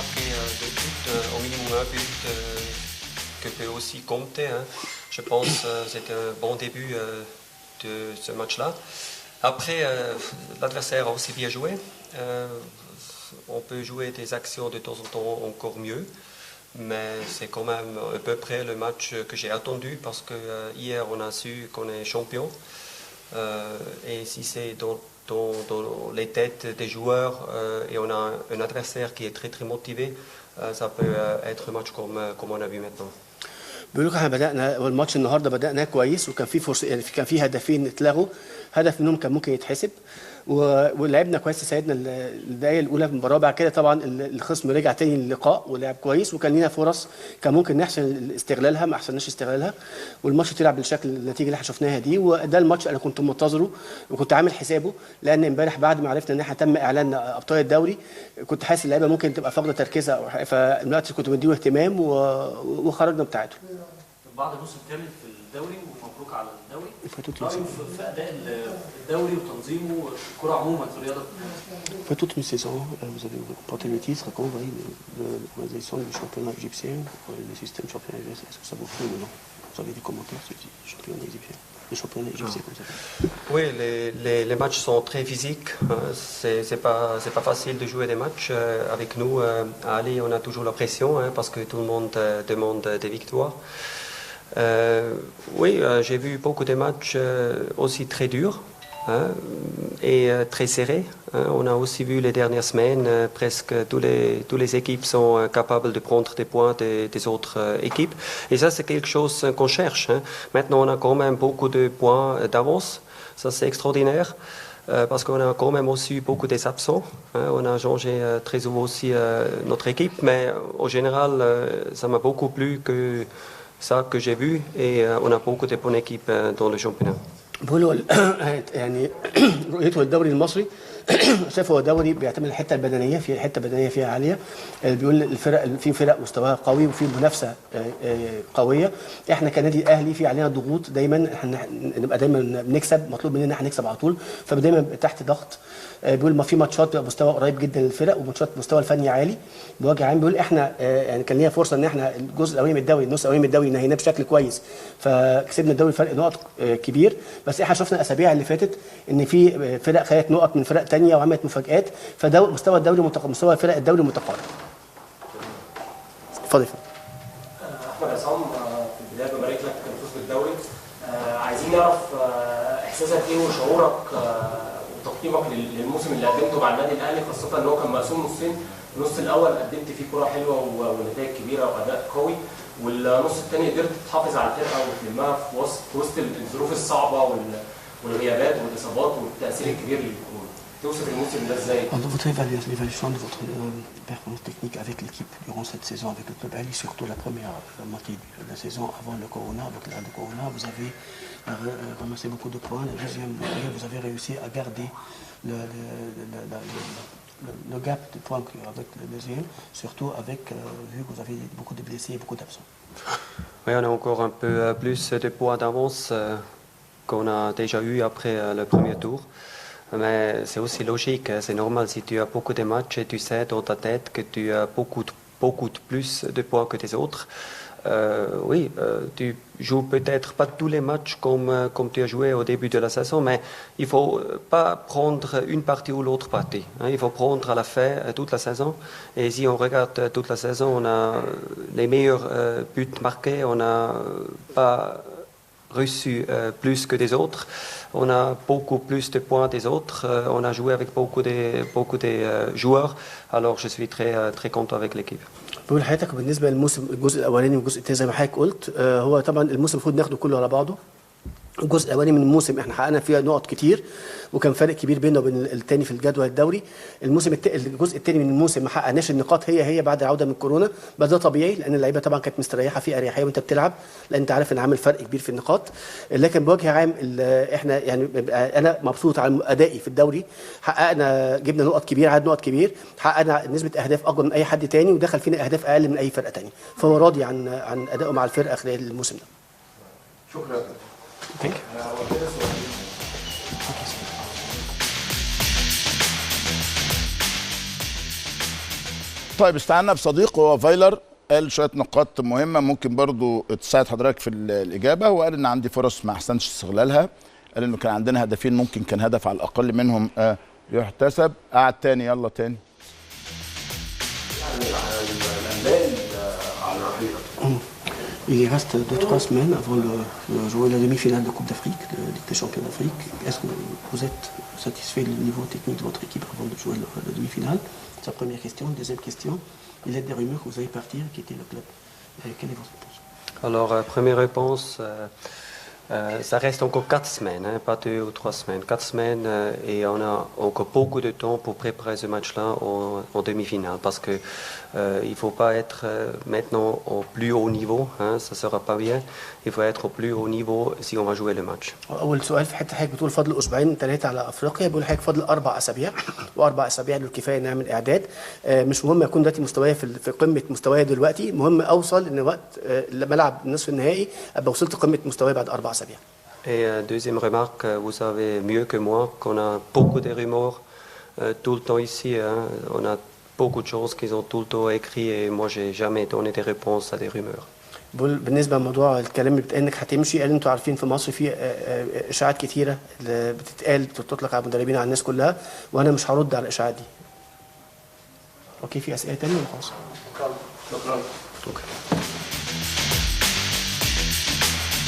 marqué 2 buts, au minimum un but que peut aussi compter. Hein. Je pense que c'est un bon début de ce match-là. Après, l'adversaire a aussi bien joué. On peut jouer des actions de temps en temps encore mieux. Mais c'est quand même à peu près le match que j'ai attendu parce que hier on a su qu'on est champion. Et si c'est dans les têtes des joueurs et on a un adversaire qui est très très motivé, ça peut être un match comme on a vu maintenant. بيقول لك احنا بدانا والماتش النهارده بداناه كويس وكان في فرصه يعني كان في هدفين اتلغوا هدف منهم كان ممكن يتحسب ولعبنا كويس ساعدنا الدقايق الاولى من المباراه بعد كده طبعا الخصم رجع تاني للقاء ولعب كويس وكان لنا فرص كان ممكن نحسن استغلالها ما احسنناش استغلالها والماتش تلعب بالشكل النتيجه اللي احنا شفناها دي وده الماتش انا كنت منتظره وكنت عامل حسابه لان امبارح بعد ما عرفنا ان احنا تم اعلان ابطال الدوري كنت حاسس اللعيبه ممكن تبقى فاقده تركيزها فالوقت كنت مديه اهتمام وخرجنا بتاعته. بعد الموسم كامل في الدوري ومبروك على الدوري. رايك في اداء الدوري وتنظيمه الكره عموما في الرياضه. Après toute une saison, vous avez remporté le titre. Comment vous voyez l'organisation du championnat égyptien, le système championnat égyptien, est-ce que ça vous plaît ou non? Vous avez des commentaires sur le championnat égyptien, le championnat égyptien comme ça? Oui, les matchs sont très physiques. C'est pas facile de jouer des matchs avec nous. À Ali, on a toujours la pression parce que tout le monde demande des victoires. Oui, j'ai vu beaucoup de matchs aussi très durs et très serrés. On a aussi vu les dernières semaines, presque toutes les équipes sont capables de prendre des points des autres équipes. Et ça, c'est quelque chose qu'on cherche. Maintenant, on a quand même beaucoup de points d'avance. Ça, c'est extraordinaire. Parce qu'on a quand même aussi eu beaucoup des absents. On a changé très souvent aussi notre équipe, mais au général, ça m'a beaucoup plu que ça que j'ai vu et on a beaucoup de bonnes équipes dans le championnat. بقول يعني رؤيته للدوري المصري شايف هو دوري بيعتمد الحته البدنيه في حته بدنيه فيها عاليه بيقول الفرق في فرق مستواها قوي وفي منافسه قويه احنا كنادي اهلي في علينا ضغوط دايما احنا نبقى دايما بنكسب مطلوب مننا احنا نكسب على طول فدايما تحت ضغط بيقول ما في ماتشات بيبقى مستوى قريب جدا للفرق وماتشات مستوى الفني عالي بوجه عام بيقول احنا يعني كان لينا فرصه ان احنا الجزء الاولاني من الدوري النص الاولاني من الدوري نهيناه بشكل كويس فكسبنا الدوري فرق نقط كبير بس احنا شفنا الاسابيع اللي فاتت ان في فرق خدت نقط من فرق ثانيه وعملت مفاجآت فمستوى الدوري مستوى فرق الدوري متقارب. اتفضل. احمد عصام في البدايه ببارك لك بالفوز بالدوري عايزين نعرف احساسك ايه وشعورك وتقييمك للموسم اللي قدمته مع النادي الاهلي خاصه ان هو كان مقسوم نصين النص الاول قدمت فيه كره حلوه ونتائج كبيره واداء قوي والنص الثاني قدرت تحافظ على الفرقه وتلمها في وسط الظروف الصعبه والغيابات والاصابات والتاثير الكبير للكوره. توصف الموسم ده ازاي؟ Votre évaluation de votre performance technique avec l'équipe durant cette saison avec le club Ali, surtout la première moitié de la saison avant le Corona, avec le Corona, vous avez ramassé beaucoup de points. La deuxième moitié, vous avez réussi à garder le gap de points avec le deuxième, surtout avec, vu que vous avez beaucoup de blessés et beaucoup d'absents. Oui, on a encore un peu plus de points d'avance qu'on a déjà eu après le premier tour. Mais c'est aussi logique, c'est normal si tu as beaucoup de matchs et tu sais dans ta tête que tu as beaucoup de plus de points que les autres. Oui, tu joues peut-être pas tous les matchs comme tu as joué au début de la saison, mais il faut pas prendre une partie ou l'autre partie. Il faut prendre à la fin toute la saison. Et si on regarde toute la saison, on a les meilleurs buts marqués, on n'a pas reçu plus que des autres. On a beaucoup plus de points des autres. On a joué avec beaucoup de joueurs. Alors je suis très content avec l'équipe. بقول لحضرتك بالنسبه للموسم الجزء الاولاني والجزء الثاني زي ما حضرتك قلت هو طبعا الموسم المفروض ناخده كله على بعضه الجزء الاولاني من الموسم احنا حققنا فيها نقط كتير وكان فرق كبير بيننا وبين الثاني في الجدول الدوري الجزء الثاني من الموسم ما حققناش النقاط هي بعد العوده من كورونا بس ده طبيعي لان اللعيبه طبعا كانت مستريحه في اريحيه وانت بتلعب لان انت عارف ان عامل فرق كبير في النقاط لكن بوجه عام احنا يعني انا مبسوط على ادائي في الدوري حققنا جبنا نقط كبير عدد نقط كبير حققنا نسبه اهداف اكبر من اي حد تاني ودخل فينا اهداف اقل من اي فرقه تانيه فهو راضي عن ادائه مع الفرقه خلال الموسم ده. شكرا. Thank you. طيب استعنا بصديق هو فايلر، قال شويه نقاط مهمه ممكن برضو تساعد حضرتك في الاجابه. وقال ان عندي فرص ما احسنش استغلالها، قال انه كان عندنا هدفين ممكن كان هدف على الاقل منهم يحتسب. قعد تاني، يلا تاني. Il reste 2-3 semaines avant de jouer la demi-finale de Coupe d'Afrique, de Ligue des Champions d'Afrique. Est-ce que vous êtes satisfait du niveau technique de votre équipe avant de jouer la demi-finale? C'est la première question. Deuxième question, il y a des rumeurs que vous allez partir, quitter le club. Quelle est votre réponse? Alors, première réponse, ça reste encore 4 semaines, hein, pas 2 ou 3 semaines. 4 semaines et on a encore beaucoup de temps pour préparer ce match-là en demi-finale parce que il ne faut pas être maintenant au plus haut niveau, hein, ça ne sera pas bien. Il faut être au plus haut niveau si on va jouer le match. اول سؤال في حته حضرتك بتقول فاضل اسبوعين 3 على افريقيا، بيقول حضرتك فاضل 4 اسابيع و4 اسابيع له كفايه نعمل اعداد. مش مهم اكون دلوقتي مستواي في قمه مستواي دلوقتي، مهم اوصل ان وقت ملعب النصف النهائي ابقى وصلت قمه مستواي بعد 4 اسابيع. Et deuxième remarque, vous savez mieux que moi qu'on a beaucoup de rumeurs tout le temps ici. Hein. On a beaucoup de choses qu'ils ont tout le temps écrit et moi j'ai jamais donné des réponses à des rumeurs. بالنسبه لموضوع الكلام اللي بيتقال انك هتمشي، قال انتوا عارفين في مصر في اشاعات كتيره اللي بتتقال بتطلق على المدربين على الناس كلها، وانا مش هرد على الاشاعات دي. اوكي، في اسئله ثانيه ولا خلاص؟ شكرا.